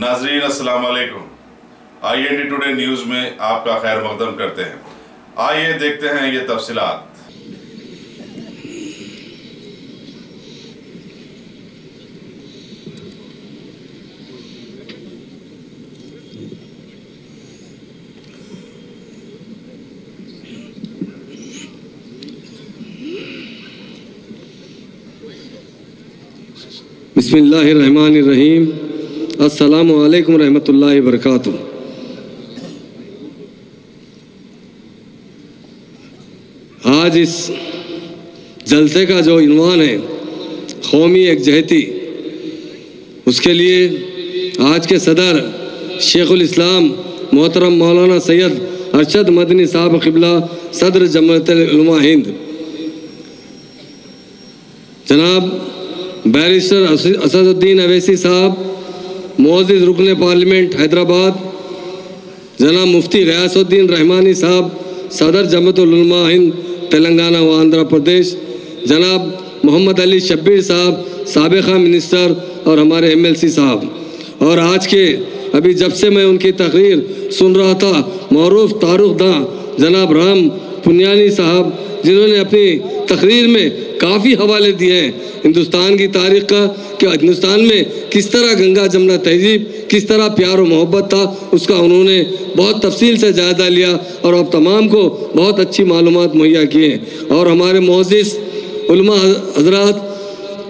नाजरीन अस्सलाम वालेकुम। IND टुडे न्यूज़ में आपका खैर मकदम करते हैं। आइए देखते हैं ये तफसीलात। बिस्मिल्लाहिर्रहमानिर्रहीम। अस्सलामु अलैकुम रहमतुल्लाहि बरकातुहू। आज इस जलसे का जो इन्वान है कौमी यकजहती, उसके लिए आज के सदर शेखुल इस्लाम मोहतरम मौलाना सैयद अरशद मदनी साहब क़िबला सदर जमअतुल उलमा हिंद, जनाब बैरिस्टर असदुद्दीन अवैसी साहब मुअज़्ज़िज़ रुकन पार्लियामेंट हैदराबाद, जनाब मुफ्ती गयासुद्दीन रहमानी साहब सदर जमअतुल उलमा हिंद तेलंगाना व आंध्र प्रदेश, जनाब मोहम्मद अली शब्बीर साहब साबिक़ा मिनिस्टर और हमारे MLC साहब, और आज के अभी जब से मैं उनकी तकरीर सुन रहा था, मौरूफ़ तारुखदां जनाब राम पुनियानी साहब, जिन्होंने अपनी तकरीर में काफ़ी हवाले दिए हैं हिंदुस्तान की तारीख़ का, कि हिंदुस्तान में किस तरह गंगा जमुना तहजीब, किस तरह प्यार और मोहब्बत था, उसका उन्होंने बहुत तफसील से जायज़ा लिया और आप तमाम को बहुत अच्छी मालूमात मुहैया किए हैं। और हमारे मुअज़्ज़िज़ उलमा हज़रात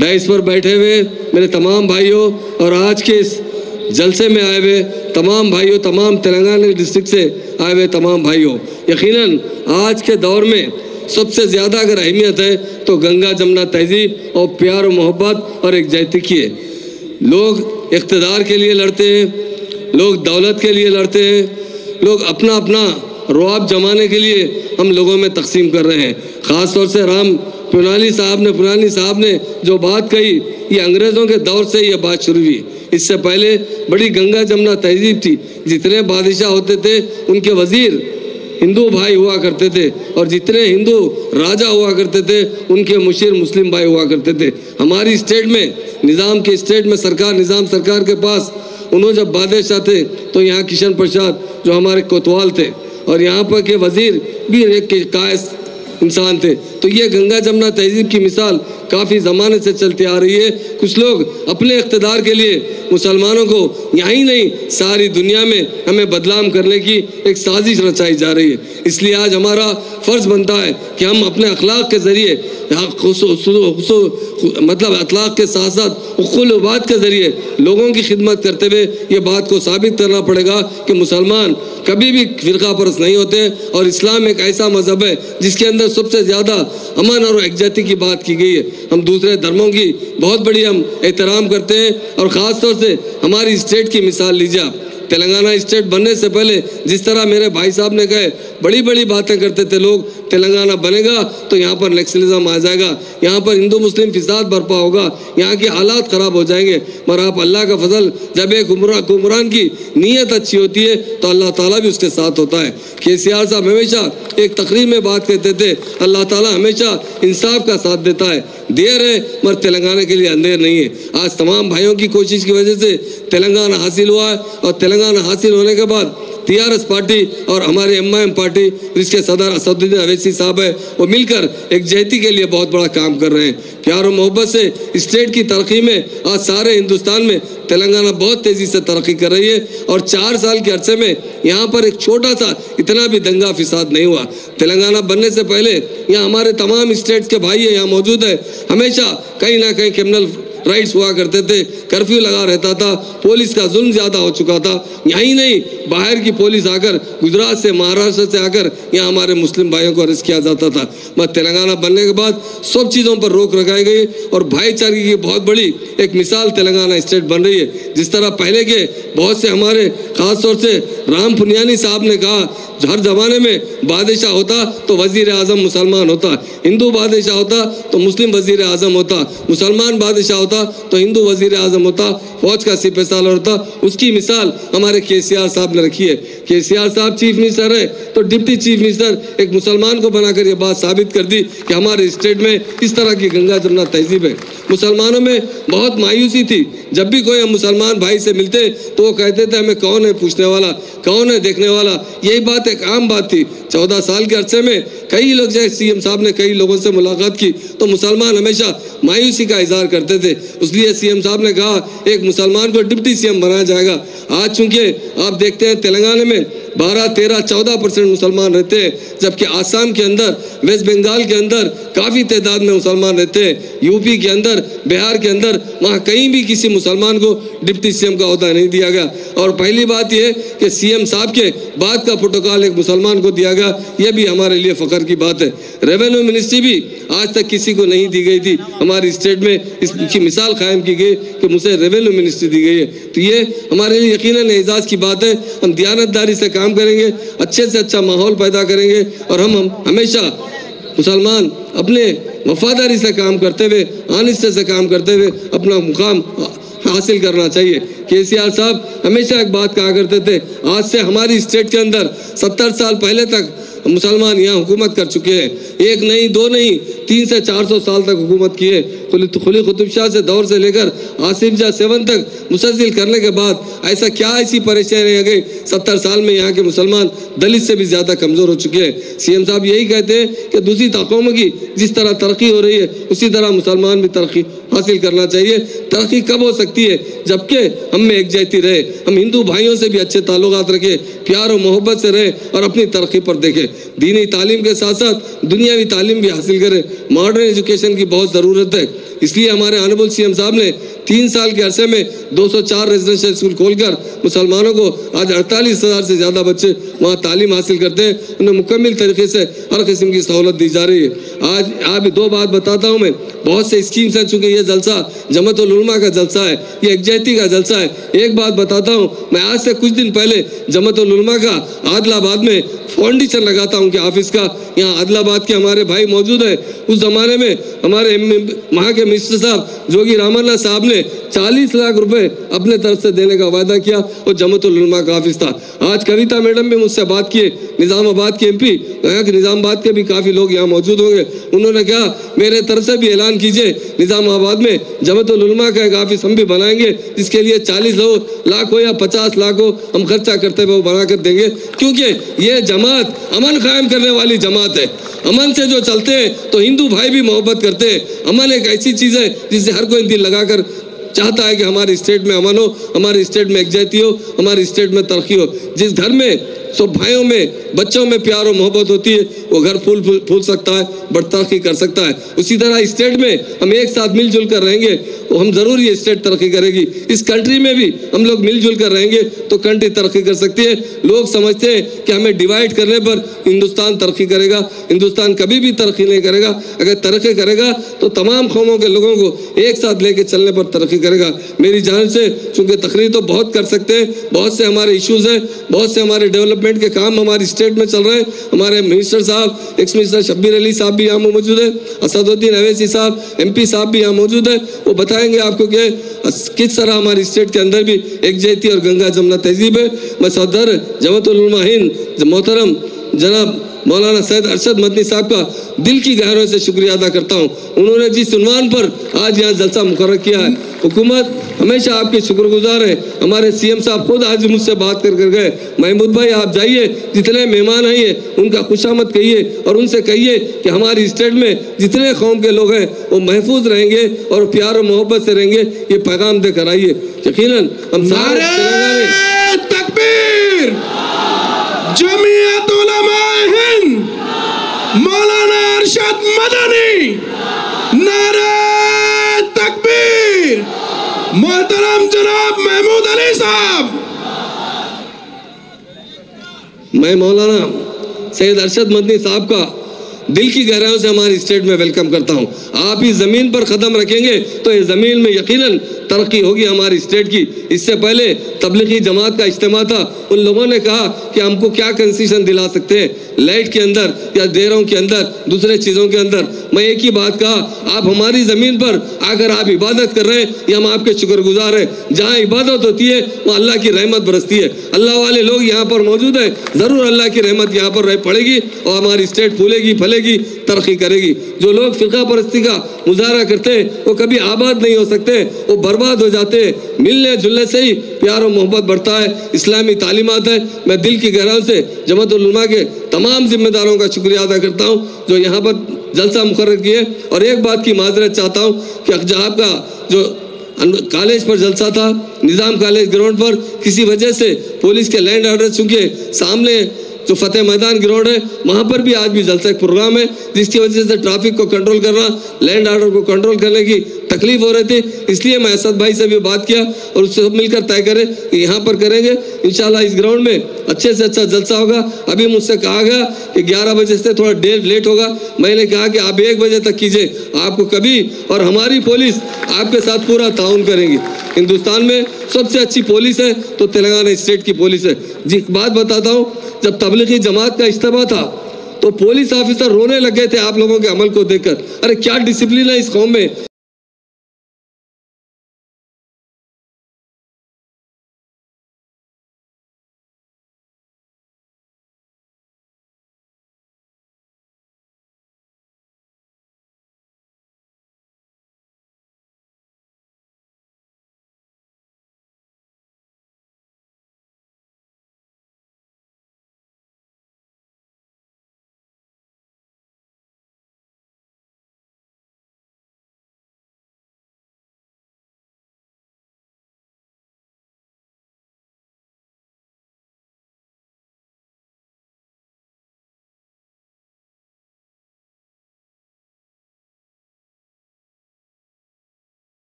डाइस पर बैठे हुए मेरे तमाम भाइयों और आज के इस जलसे में आए हुए तमाम भाइयों, तमाम तेलंगाना डिस्ट्रिक्ट से आए हुए तमाम भाइयों, यकीनन आज के दौर में सबसे ज़्यादा अगर अहमियत है तो गंगा जमुना तहजीब और प्यार और मोहब्बत और एकजुटता की है। लोग इक़्तिदार के लिए लड़ते हैं, लोग दौलत के लिए लड़ते हैं, लोग अपना अपना रुआब जमाने के लिए हम लोगों में तकसीम कर रहे हैं। ख़ास तौर से राम पुनियानी साहब ने जो बात कही, ये अंग्रेज़ों के दौर से ये बात शुरू हुई। इससे पहले बड़ी गंगा जमुना तहजीब थी, जितने बादशाह होते थे उनके वज़ीर हिंदू भाई हुआ करते थे और जितने हिंदू राजा हुआ करते थे उनके मुशीर मुस्लिम भाई हुआ करते थे। हमारी स्टेट में निज़ाम सरकार के पास उन्होंने जब बादशाह थे तो यहाँ किशन प्रसाद जो हमारे कोतवाल थे और यहाँ पर के वज़ीर भी एक कायस इंसान थे। तो ये गंगा जमुना तहजीब की मिसाल काफ़ी ज़माने से चलती आ रही है। कुछ लोग अपने इक़्तिदार के लिए मुसलमानों को यहाँ ही नहीं सारी दुनिया में हमें बदनाम करने की एक साजिश रचाई जा रही है। इसलिए आज हमारा फ़र्ज़ बनता है कि हम अपने अखलाक के ज़रिए, मतलब अखलाक के साथ साथ उक़ूल बात के ज़रिए लोगों की खिदमत करते हुए ये बात को साबित करना पड़ेगा कि मुसलमान कभी भी फ़िरका परस्त नहीं होते और इस्लाम एक ऐसा मज़हब है जिसके अंदर सबसे ज़्यादा अमन और एकजुटता की बात की गई है। हम दूसरे धर्मों की बहुत बड़ी हम एहतराम करते हैं और ख़ास तौर से हमारी स्टेट की मिसाल लीजिए आप। तेलंगाना स्टेट बनने से पहले जिस तरह मेरे भाई साहब ने कहे, बड़ी बड़ी बातें करते थे लोग, तेलंगाना बनेगा तो यहाँ पर नक्सलिज्म आ जाएगा, यहाँ पर हिंदू मुस्लिम फिसाद बर्पा होगा, यहाँ के हालात ख़राब हो जाएंगे। मगर आप अल्लाह का फजल, जब एक हुक्मरान की नीयत अच्छी होती है तो अल्लाह ताला भी उसके साथ होता है। KCR साहब हमेशा एक तकरीर में बात कहते थे, अल्लाह ताला हमेशा इंसाफ का साथ देता है, देर है मगर तेलंगाना के लिए अंधेर नहीं है। आज तमाम भाइयों की कोशिश की वजह से तेलंगाना हासिल हुआ है और तेलंगाना हासिल होने के बाद TRS पार्टी और हमारे MIM पार्टी जिसके सदर असदुद्दीन अवैसी साहब है, वो मिलकर एकजुटता के लिए बहुत बड़ा काम कर रहे हैं। प्यार और मोहब्बत से स्टेट की तरक्की में आज सारे हिंदुस्तान में तेलंगाना बहुत तेज़ी से तरक्की कर रही है और 4 साल के अरसे में यहाँ पर एक छोटा सा इतना भी दंगा फिसाद नहीं हुआ। तेलंगाना बनने से पहले यहाँ हमारे तमाम स्टेट्स के भाई यहाँ मौजूद है, हमेशा कहीं ना कहीं क्रिमिनल राइट्स हुआ करते थे, कर्फ्यू लगा रहता था, पुलिस का जुल्म ज़्यादा हो चुका था। यहीं नहीं, बाहर की पुलिस आकर गुजरात से, महाराष्ट्र से आकर यहाँ हमारे मुस्लिम भाइयों को अरेस्ट किया जाता था। मगर तेलंगाना बनने के बाद सब चीज़ों पर रोक लगाई गई और भाईचारे की बहुत बड़ी एक मिसाल तेलंगाना स्टेट बन रही है। जिस तरह पहले के बहुत से हमारे ख़ास तौर से राम पुनियानी साहब ने कहा, हर ज़माने में बादशाह होता तो वज़ीर आज़म मुसलमान होता, हिंदू बादशाह होता तो मुस्लिम वज़ीर आज़म होता, मुसलमान बादशाह होता तो हिंदू वज़ीर आज़म होता, फौज का सिपह सालार होता। उसकी मिसाल हमारे KCR साहब ने रखी है। KCR साहब चीफ मिनिस्टर है तो डिप्टी चीफ मिनिस्टर एक मुसलमान को बनाकर ये बात साबित कर दी कि हमारे स्टेट में इस तरह की गंगा जमुना तहजीब है। मुसलमानों में बहुत मायूसी थी जब भी कोई हम मुसलमान भाई से मिलते तो वो कहते थे हमें कौन है पूछने वाला, कौन है देखने वाला। यही बात एक आम बात थी। 14 साल के अरसे में कई लोग, जैसे सीएम साहब ने कई लोगों से मुलाकात की तो मुसलमान हमेशा मायूसी का इजहार करते थे। इसलिए सीएम साहब ने कहा एक मुसलमान को डिप्टी सीएम बनाया जाएगा। आज चूंकि आप देखते हैं तेलंगाना में 12, 13, 14% मुसलमान रहते हैं, जबकि आसाम के अंदर, वेस्ट बंगाल के अंदर काफ़ी तादाद में मुसलमान रहते हैं। यूपी के अंदर, बिहार के अंदर, वहाँ कहीं भी किसी मुसलमान को डिप्टी सीएम का ओहदा नहीं दिया गया। और पहली बात यह कि सीएम साहब के बाद का प्रोटोकॉल एक मुसलमान को दिया गया, यह भी हमारे लिए फ़ख्र की बात है। रेवेन्यू मिनिस्ट्री भी आज तक किसी को नहीं दी गई थी। हमारी स्टेट में इसकी मिसाल कायम की गई कि मुझे रेवेन्यू मिनिस्ट्री दी गई है। तो ये हमारे लिए यकीनन एजाज़ की बात है। हम दियानतदारी से काम करेंगे, अच्छे से अच्छा माहौल पैदा करेंगे और हम हमेशा मुसलमान अपने वफादारी से काम करते हुए, आनिस्ते से काम करते हुए अपना मुकाम हासिल करना चाहिए। केसीआर साहब हमेशा एक बात कहा करते थे, आज से हमारी स्टेट के अंदर 70 साल पहले तक मुसलमान यहाँ हुकूमत कर चुके हैं। एक नहीं, दो नहीं, 300 से 400 साल तक हुकूमत की है। कुली कुतुब शाह से दौर से लेकर आसिफ शाह 7 तक मुसलसिल करने के बाद ऐसा क्या ऐसी परेशानी आ गई 70 साल में यहाँ के मुसलमान दलित से भी ज़्यादा कमज़ोर हो चुके हैं। सीएम साहब यही कहते हैं कि दूसरी कौमों की जिस तरह तरक्की हो रही है उसी तरह मुसलमान भी तरक्की हासिल करना चाहिए। तरक्की कब हो सकती है? जबकि हम में एकजुटती रहे, हम हिंदू भाइयों से भी अच्छे ताल्लुकात रखें, प्यार और मोहब्बत से रहे और अपनी तरक्की पर देखें। दीनी तालीम के साथ साथ दुनियावी तालीम भी हासिल करें। मॉडर्न एजुकेशन की बहुत ज़रूरत है। इसलिए हमारे ऑनरेबल सीएम साहब ने 3 साल के अरसे में 204 रेजिडेंशियल स्कूल खोलकर मुसलमानों को आज 48,000 से ज़्यादा बच्चे वहाँ तालीम हासिल करते हैं। उन्हें मुकम्मल तरीके से हर किस्म की सहूलत दी जा रही है। आज आप 2 बात बताता हूँ मैं, बहुत से स्कीम्स हैं, चूँकि ये जलसा जमातुल उलमा का जलसा है, ये एकजुटती का जलसा है। एक बात बताता हूँ, मैं आज से कुछ दिन पहले जमातुल उलमा का आदिलाबाद में फाउंडेशन लगाता हूँ कि ऑफिस का, यहाँ आदिलाबाद के हमारे भाई मौजूद हैं। उस ज़माने में हमारे वहाँ के मिनिस्टर साहब जोगी रामन्ना साहब ने 40 लाख रुपए अपने तरफ से देने का वादा किया और जमातुल उलमा का ऑफिस था। आज कविता मैडम भी मुझसे बात किए, निज़ामाबाद के MP, यहाँ के निज़ामाबाद के भी काफ़ी लोग यहाँ मौजूद होंगे। उन्होंने कहा मेरे तरफ से भी ऐलान कीजिए, निज़ामाबाद में जमातुल उलमा का एक ऑफिस हम भी बनाएंगे, जिसके लिए 40 लाख हो या 50 लाख हो, हम खर्चा करते हुए बना कर देंगे। क्योंकि ये जमात अमन कायम करने वाली जमात है। अमन से जो चलते हैं तो हिंदू भाई भी मोहब्बत करते हैं। अमन एक ऐसी चीज़ है जिससे हर कोई दिल लगाकर चाहता है कि हमारी स्टेट में अमन हो, हमारी स्टेट में एकजुटती हो, हमारी स्टेट में तरक्की हो। जिस घर में सब भाइयों में, बच्चों में प्यार और मोहब्बत होती है, वो घर फूल सकता है, बड़ तरक्की कर सकता है। उसी तरह स्टेट में हम एक साथ मिलजुल कर रहेंगे तो हम ज़रूर ये स्टेट तरक्की करेगी। इस कंट्री में भी हम लोग मिलजुल कर रहेंगे तो कंट्री तरक्की कर सकती है। लोग समझते हैं कि हमें डिवाइड करने पर हिंदुस्तान तरक्की करेगा। हिंदुस्तान कभी भी तरक्की नहीं करेगा। अगर तरक्की करेगा तो तमाम कौमों के लोगों को एक साथ लेके चलने पर तरक्की करेगा। मेरी जान से, चूँकि तकरीर तो बहुत कर सकते हैं, बहुत से हमारे इशूज़ हैं, बहुत से हमारे डेवलपमेंट के काम हमारी स्टेट में चल रहे हैं। हमारे मिनिस्टर साहब, एक्स मिनिस्टर शब्बीर अली साहब भी यहाँ मौजूद है, असदुद्दीन अवैसी साहब MP साहब भी यहाँ मौजूद है। वो बताएंगे आपको कि किस तरह हमारी स्टेट के अंदर भी एकजुटती और गंगा जमुना तहजीब है। मैं सदर जमातुल उलमा हिंद मोहतरम जनाब मौलाना सैयद अरशद मदनी साहब का दिल की गहराई से शुक्रिया अदा करता हूँ। उन्होंने जिस उन्वान पर आज यहाँ जलसा मुकर्रर किया है, हुकूमत हमेशा आपके शुक्रगुजार है। हमारे CM साहब खुद आज मुझसे बात कर गए, महमूद भाई आप जाइए, जितने मेहमान आइए उनका खुशामद कहिए और उनसे कहिए कि हमारी स्टेट में जितने कौम के लोग हैं वो महफूज रहेंगे और प्यार और मोहब्बत से रहेंगे। ये पैगाम देकर आइए। यकीनन हम सारे तकबीर, जमीयत उलमा हिंद, मौलाना अरशद मदनी, नारे तकबीर, मोहतरम जनाब महमूद अली साहब। मैं मौलाना सैयद अरशद मदनी साहब का दिल की गहराइयों से हमारी स्टेट में वेलकम करता हूँ। आप इस ज़मीन पर कदम रखेंगे तो ये ज़मीन में यकीनन तरक्की होगी हमारी स्टेट की। इससे पहले तबलीगी जमात का इज्तिमा था, उन लोगों ने कहा कि हमको क्या कंसेशन दिला सकते हैं लाइट के अंदर या देरों के अंदर, दूसरे चीज़ों के अंदर। मैं एक ही बात कहा, आप हमारी ज़मीन पर आकर आप इबादत कर रहे हैं, ये हम आपके शुक्रगुजार हैं। जहाँ इबादत होती है वहाँ अल्लाह की रहमत बरसती है। अल्लाह वाले लोग यहाँ पर मौजूद हैं, ज़रूर अल्लाह की रहमत यहाँ पर रह पड़ेगी और हमारी स्टेट फूलेगी, फलेगी, तरक्की करेगी। जो लोग फ़िरका परस्ती का मुजाहरा करते हैं वो कभी आबाद नहीं हो सकते, वो बर्बाद हो जाते हैं। मिलने जुलने से ही प्यार और मोहब्बत बढ़ता है, इस्लामी तालीमात है। मैं दिल की गहराई से जमात उल उलमा के तमाम जिम्मेदारों का शुक्रिया अदा करता हूँ जो यहाँ पर जलसा मुकर्रर किए। और एक बात की माजरत चाहता हूँ कि जहाँ का जो कॉलेज पर जलसा था, निज़ाम कॉलेज ग्राउंड पर, किसी वजह से पुलिस के लैंड ऑर्डर चुके सामने जो फतेह मैदान ग्राउंड है वहाँ पर भी आज भी जलसा एक प्रोग्राम है, जिसकी वजह से ट्रैफिक को कंट्रोल करना, लैंड ऑर्डर को कंट्रोल करने की तकलीफ हो रही थी। इसलिए मैं असद भाई से भी बात किया और उससे सब मिलकर तय करें कि यहाँ पर करेंगे। इंशाल्लाह इस ग्राउंड में अच्छे से अच्छा जलसा होगा। अभी मुझसे कहा गया कि 11 बजे से थोड़ा लेट होगा। मैंने कहा कि आप 1 बजे तक कीजिए, आपको कभी, और हमारी पुलिस आपके साथ पूरा ताउन करेंगी। हिंदुस्तान में सबसे अच्छी पुलिस है तो तेलंगाना स्टेट की पुलिस है। जी बात बताता हूँ, जब तबलीगी जमात का इस्तीफा था तो पुलिस ऑफिसर रोने लग गए थे आप लोगों के अमल को देखकर। अरे क्या डिसिप्लिन है इस कौम में।